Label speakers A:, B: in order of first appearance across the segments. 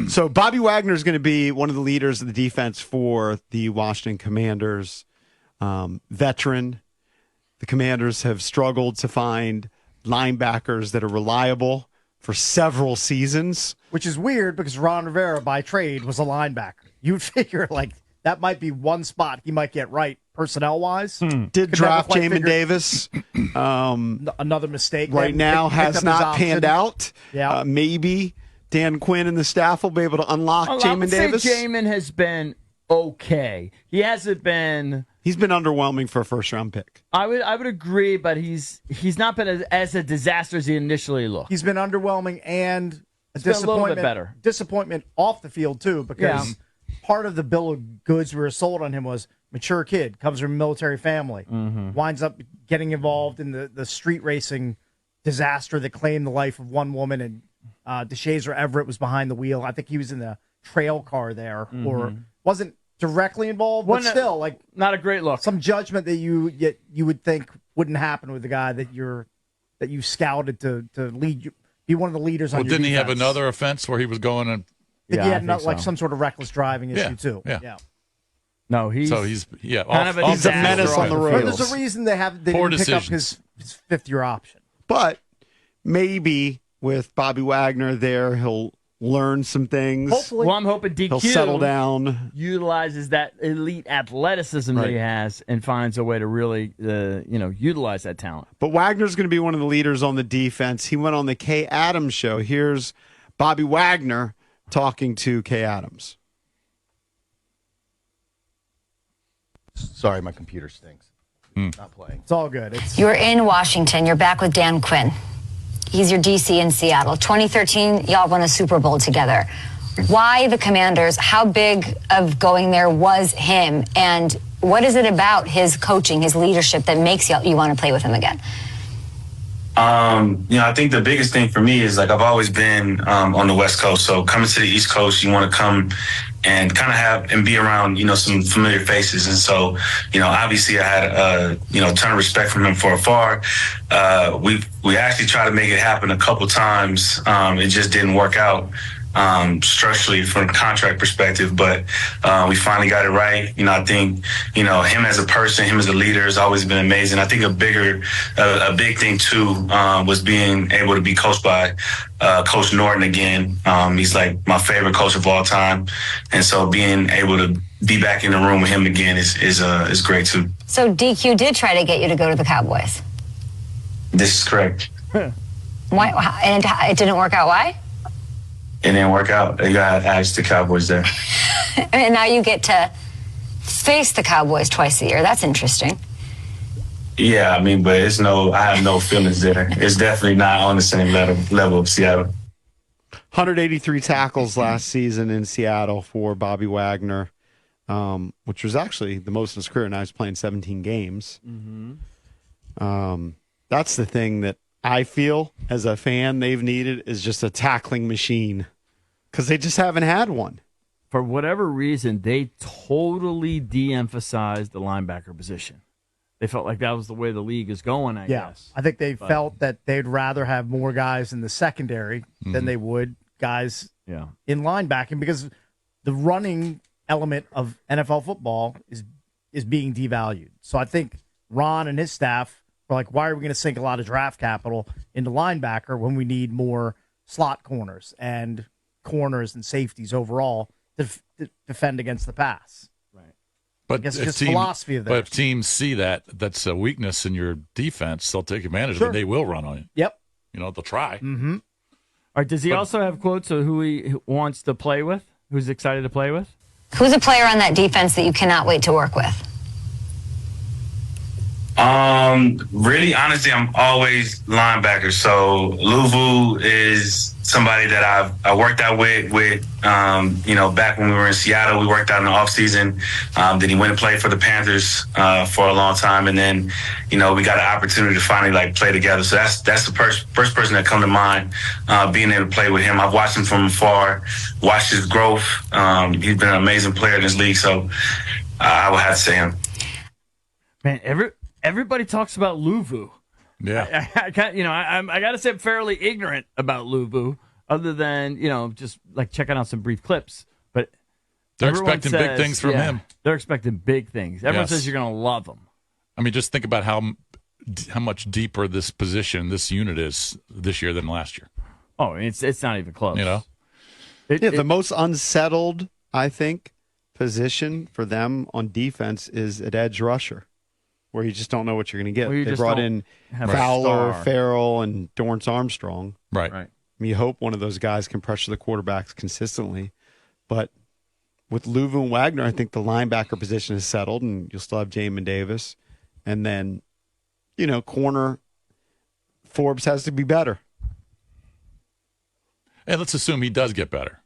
A: So Bobby Wagner is going to be one of the leaders of the defense for the Washington Commanders. Veteran. The Commanders have struggled to find linebackers that are reliable for several seasons.
B: Which is weird because Ron Rivera, by trade, was a linebacker. You'd figure, like, that might be one spot he might get right personnel-wise.
A: Did draft Jamin Davis.
B: Another mistake.
A: Right now has not panned out.
B: Yeah.
A: Maybe Dan Quinn and the staff will be able to unlock Jamin Davis.
C: Jamin has been okay. He hasn't been...
A: He's been underwhelming for a first-round pick.
C: I would agree, but he's not been as a disaster as he initially looked.
B: He's been underwhelming and
C: a little bit better.
B: Disappointment off the field, too, because part of the bill of goods we were sold on him was mature kid, comes from a military family, winds up getting involved in the street racing disaster that claimed the life of one woman, and DeShazer Everett was behind the wheel. I think he was in the trail car there, or wasn't directly involved, but still, like,
C: not a great look.
B: Some judgment that you would think wouldn't happen with the guy that you scouted to lead you, be one of the leaders on your
D: didn't
B: defense.
D: he have another offense where he was going and...
B: He had some sort of reckless driving issue too.
D: Yeah.
C: No, he's
D: kind
C: of a
A: he's a menace on the road.
B: There's a reason they didn't pick up his fifth-year option.
A: But maybe with Bobby Wagner there, he'll learn some things.
B: Hopefully.
C: Well, I'm hoping DQ
A: he'll settle down,
C: utilizes that elite athleticism that he has, and finds a way to really, utilize that talent.
A: But Wagner's going to be one of the leaders on the defense. He went on the Kay Adams show. Here's Bobby Wagner talking to Kay Adams.
E: Sorry, my computer stinks. Not playing.
B: It's all good.
F: You're in Washington. You're back with Dan Quinn. He's your DC in Seattle. 2013, y'all won a Super Bowl together. Why the Commanders? How big of going there was him? And what is it about his coaching, his leadership, that makes you want to play with him again?
G: I think the biggest thing for me is, like, I've always been on the West Coast. So coming to the East Coast, you want to come and kind of have and be around, some familiar faces. And so, obviously I had a ton of respect from him for afar. We actually tried to make it happen a couple times. It just didn't work out structurally from a contract perspective, but we finally got it right. I think, him as a person, him as a leader has always been amazing. I think a big thing too was being able to be coached by Coach Norton again. He's like my favorite coach of all time. And so being able to be back in the room with him again is great too.
F: So DQ did try to get you to go to the Cowboys.
G: This is correct.
F: Why? And it didn't work out. Why?
G: It didn't work out. You got to ask the Cowboys there.
F: And now you get to face the Cowboys twice a year. That's interesting.
G: Yeah, but I have no feelings there. It's definitely not on the same level of Seattle.
A: 183 tackles last season in Seattle for Bobby Wagner, which was actually the most in his career. Now he's playing 17 games. That's the thing that I feel as a fan they've needed, is just a tackling machine, because they just haven't had one.
C: For whatever reason, they totally de-emphasized the linebacker position. They felt like that was the way the league is going, I guess.
B: I think they felt that they'd rather have more guys in the secondary than they would guys in linebacking, because the running element of NFL football is being devalued. So I think Ron and his staff were like, why are we going to sink a lot of draft capital into linebacker when we need more slot corners and safeties overall to defend against the pass?
D: But
B: I guess it's just philosophy of theirs.
D: But if teams see that's a weakness in your defense, they'll take advantage of it. They will run on you.
B: Yep.
D: They'll try.
B: Mm-hmm.
C: All right, does he also have quotes of who he wants to play with, who's excited to play with?
F: Who's a player on that defense that you cannot wait to work with?
G: Really, honestly, I'm always linebacker. So Luvu is somebody that I worked out with, back when we were in Seattle. We worked out in the offseason. Then he went and played for the Panthers for a long time. And then, we got an opportunity to finally play together. So that's the first person that come to mind, being able to play with him. I've watched him from afar, watched his growth. He's been an amazing player in this league. So I would have to say him.
C: Man, everybody talks about Luvu.
D: Yeah,
C: I got to say I'm fairly ignorant about Luvu. other than, just like checking out some brief clips. But
D: they're expecting big things from him.
C: They're expecting big things. Everyone
D: Yes.
C: says you're going to love him.
D: I mean, just think about how much deeper this unit is this year than last year.
C: Oh, it's not even close.
A: The most unsettled, I think, position for them on defense is at edge rusher, where you just don't know what you're going to get. They brought in Fowler, Farrell, and Dorrance Armstrong.
D: Right.
C: Right.
A: I mean, you hope one of those guys can pressure the quarterbacks consistently. But with Louvu and Wagner, I think the linebacker position is settled, and you'll still have Jamin Davis. And then, corner, Forbes has to be better.
D: And let's assume he does get better.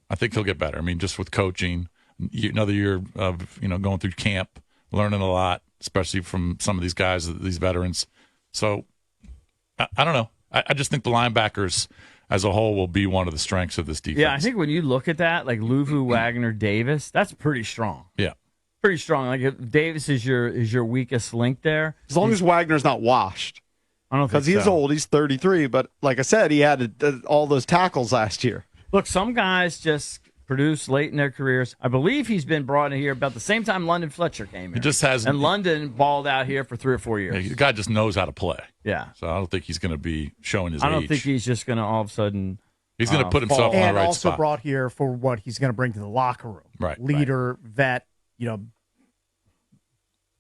D: I think he'll get better. I mean, just with coaching, another year of going through camp, learning a lot, especially from some of these guys, these veterans. So I don't know. I just think the linebackers as a whole will be one of the strengths of this defense.
C: Yeah, I think when you look at that, like Louvu, Wagner, Davis, that's pretty strong.
D: Yeah,
C: pretty strong. Like if Davis is your weakest link there,
A: as long as Wagner's not washed.
C: I don't think
A: because he's old. He's 33, but like I said, he had all those tackles last year.
C: Look, some guys just produce late in their careers. I believe he's been brought in here about the same time London Fletcher came here.
D: He just has,
C: and London balled out here for 3 or 4 years.
D: Yeah, the guy just knows how to play.
C: Yeah.
D: So I don't think he's going to be showing his age.
C: I don't think he's just going to all of a sudden.
D: He's going to put himself in the right spot.
B: And also brought here for what he's going to bring to the locker room.
D: Right.
B: Leader, vet, been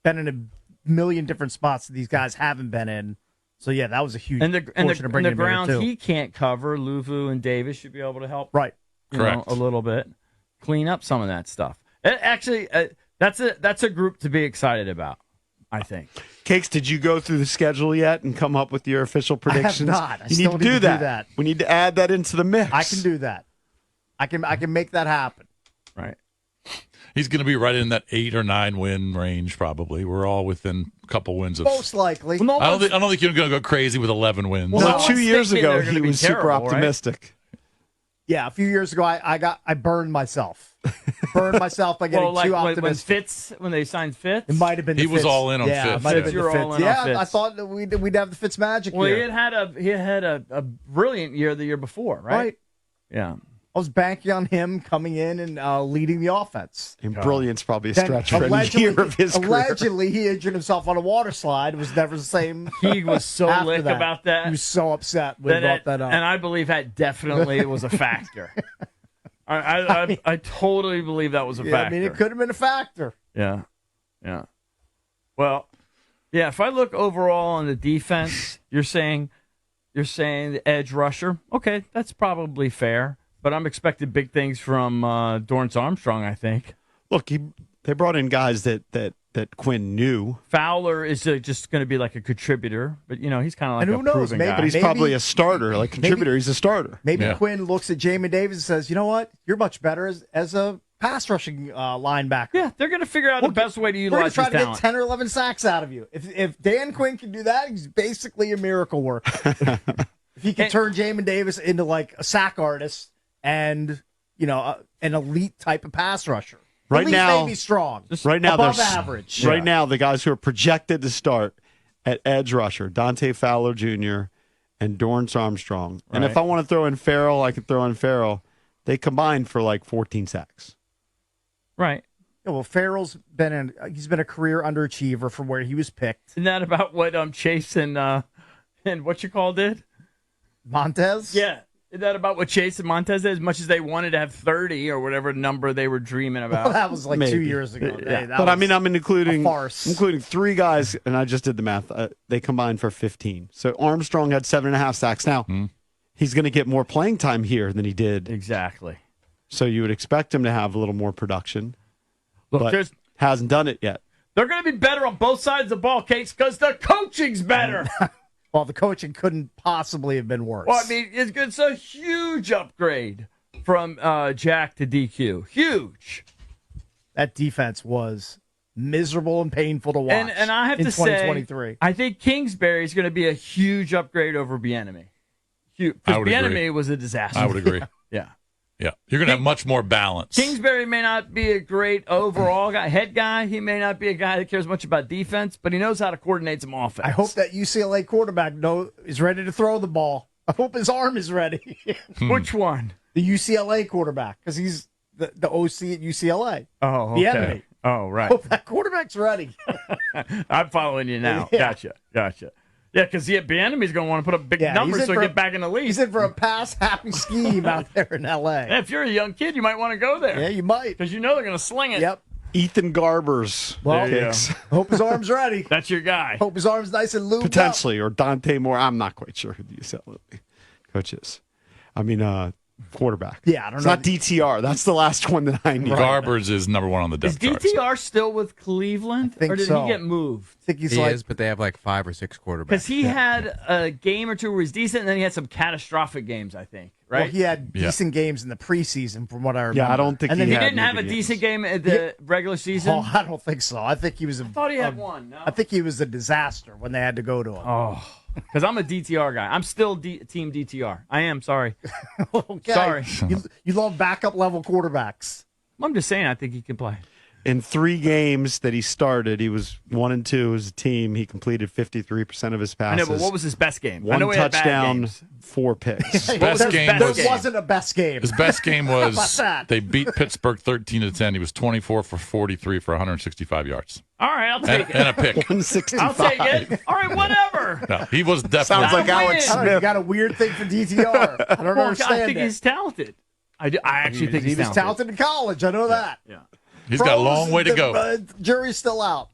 B: in a million different spots that these guys haven't been in. So, yeah, that was a huge portion of bringing him here, too.
C: He can't cover, Louvu and Davis should be able to help.
B: Right.
C: A little bit. Clean up some of that stuff. Actually, that's a group to be excited about, I think.
A: Cakes, did you go through the schedule yet and come up with your official predictions?
B: I have not.
A: You need to do that. We need to add that into the mix.
B: I can do that. I can make that happen.
C: Right.
D: He's going to be right in that 8 or 9 win range, probably. We're all within a couple wins of.
B: Most likely.
D: I don't think you're going to go crazy with 11 wins.
A: Well, 2 years ago, he was super optimistic.
B: Right? Yeah, a few years ago, I burned myself. Burned myself by getting too optimistic.
C: When they signed Fitz?
B: It might have been
D: He
B: the
D: was
B: Fitz.
D: all in on Fitz.
B: Might have been
C: you were all in on Fitz.
B: I thought that we'd have the Fitz magic
C: year.
B: Well,
C: he had a brilliant year the year before, right? Yeah.
B: I was banking on him coming in and leading the offense.
A: And brilliant's probably a stretch for any year of his career.
B: Allegedly, he injured himself on a water slide. It was never the same.
C: He was so lick about that.
B: He was so upset when he brought that up.
C: And I believe that definitely was a factor. I totally believe that was a factor.
B: I mean, it could have been a factor.
C: Yeah. Well, yeah. If I look overall on the defense, you're saying the edge rusher. Okay, that's probably fair. But I'm expecting big things from Dorrance Armstrong, I think.
A: Look, they brought in guys that Quinn knew.
C: Fowler is just going to be like a contributor, but he's kind of like a proven guy.
A: But he's probably a starter, like contributor. He's a starter.
B: Maybe Quinn looks at Jamin Davis and says, "You know what? You're much better as a pass rushing linebacker."
C: Yeah, they're going to figure out the best way to utilize his talent.
B: We're going to try to get 10 or 11 sacks out of you. If Dan Quinn can do that, he's basically a miracle worker. If he can turn Jamin Davis into like a sack artist and an elite type of pass rusher.
A: Right now,
B: maybe strong.
A: Right now,
B: above average.
A: Right now, the guys who are projected to start at edge rusher, Dante Fowler Jr. and Dorrance Armstrong. And if I want to throw in Farrell, I can throw in Farrell. They combined for like 14 sacks.
C: Right.
B: Yeah, well, Farrell's he's been a career underachiever from where he was picked.
C: Isn't that about what Chase and what you called it?
B: Montez?
C: Yeah. Is that about what Chase and Montez did? As much as they wanted to have 30 or whatever number they were dreaming about.
B: Well, that was like 2 years ago.
A: Yeah. But I'm including
B: a farce.
A: Including 3 guys, and I just did the math. They combined for 15. So Armstrong had 7.5 sacks. Now, he's going to get more playing time here than he did.
C: Exactly.
A: So you would expect him to have a little more production.
C: Look,
A: but hasn't done it yet.
C: They're going to be better on both sides of the ball, Case, because the coaching's better.
B: Well, the coaching couldn't possibly have been worse.
C: Well, I mean, it's a huge upgrade from Jack to DQ. Huge.
B: That defense was miserable and painful to watch.
C: And I have to say, I think Kingsbury is going to be a huge upgrade over Bieniemy. Because Bieniemy was a disaster.
D: I would agree.
C: Yeah.
D: Yeah, you're going to have much more balance.
C: Kingsbury may not be a great overall head guy. He may not be a guy that cares much about defense, but he knows how to coordinate some offense.
B: I hope that UCLA quarterback is ready to throw the ball. I hope his arm is ready.
C: Which one?
B: The UCLA quarterback, because he's the OC at UCLA.
C: Oh,
B: The
C: okay.
B: enemy.
C: Oh, right.
B: Hope that quarterback's ready.
C: I'm following you now.
B: Yeah.
C: Gotcha. Yeah, because the enemy's going to want to put up big
B: Yeah,
C: numbers
B: he's
C: so
B: in
C: he
B: for
C: get back in the league.
B: He's in for a pass-happy scheme out there in L.A.
C: Yeah, if you're a young kid, you might want to go there.
B: Yeah, you might.
C: Because you know they're going to sling it.
B: Yep.
A: Ethan Garber's
B: Well,
A: kicks.
B: hope his arm's ready.
C: That's your guy.
B: Hope his arm's nice and lubed
A: Potentially, or Dante Moore. I'm not quite sure who the UCLA coach is. I mean, quarterback.
B: Yeah, I don't
A: it's
B: know.
A: not DTR. That's the last one that I need.
D: Garbers is number one on the
C: Is
D: depth chart.
C: DTR still with Cleveland?
B: I think
C: or did
B: so.
C: he get moved?
B: up. I think he's
H: He
B: like,
H: is, but they have like 5 or 6 quarterbacks.
C: Because he had a game or two where he's decent, and then he had some catastrophic games, I think. Right?
B: well, he had decent games in the preseason, from what I remember.
A: Yeah, I don't think
B: and then
A: he
C: he
A: had
C: didn't have a
A: maybe
C: decent game at the regular season.
B: Oh, I don't think so. I think he was. I
C: thought he had one. No?
B: I think he was a disaster when they had to go to him.
C: Oh, because I'm a DTR guy. I'm still team DTR. I am. Sorry.
B: Okay.
C: Sorry.
B: You love backup level quarterbacks.
C: I'm just saying. I think he can play.
A: In 3 games that he started, he was 1-2 as a team. He completed 53% of his
C: I
A: passes.
C: know, but what was his best game? I
A: One
C: know he had bad
A: touchdown,
C: games.
A: 4 picks.
D: Best game
B: There
D: was
B: wasn't a best game.
D: his best game
B: How about
D: was
B: that?
D: they beat Pittsburgh 13-10. He was 24 for 43 for 165 yards
C: All right, I'll take it.
D: and a pick.
A: 165.
C: I'll take it. All right, whatever.
D: No, he was definitely
A: Sounds like
C: Not
A: Alex
C: win.
B: I don't know, you
A: Smith.
B: got a weird thing for DTR. I don't
C: Well,
B: understand
C: I think
B: it.
C: he's talented. I actually think
B: he
C: he's
B: was talented in college. I know that.
C: Yeah.
D: He's got a long way to go.
B: Jury's still out.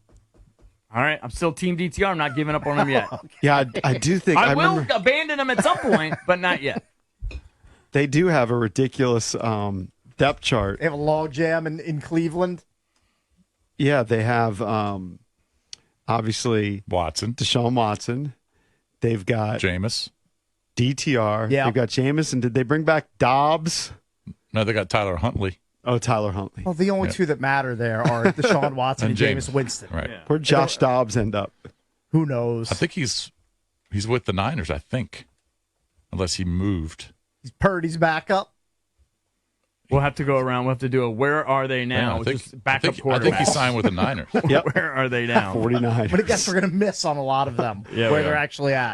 C: All right, I'm still team DTR. I'm not giving up on him yet.
A: Yeah, I do think
C: I will
A: remember
C: abandon him at some point, but not yet.
A: they do have a ridiculous depth chart.
B: They have a log jam in Cleveland.
A: Yeah, they have obviously
D: Watson,
A: Deshaun Watson. They've got
D: Jameis.
A: DTR.
B: Yeah.
A: They've got Jameis. Did they bring back Dobbs?
D: No, they got Tyler Huntley.
A: Oh, Tyler Huntley.
B: Well, the only two that matter there are Deshaun Watson and
D: And
B: Jameis
D: Jameis.
B: Winston.
D: Right.
C: Yeah.
A: Where'd Josh Dobbs end up?
B: Who knows?
D: I think he's with the Niners, I think. Unless he moved.
B: He's Purdy's backup.
C: We'll have to go around. We'll have to do a where are they now?
D: Yeah, I think,
C: Just backup
D: I think he
C: quarterback.
D: signed with the Niners.
A: Yep.
C: Where are they now?
A: 49.
B: But I guess we're going to miss on a lot of them
C: Yeah,
B: where
C: we
B: they're
C: are.
B: actually at.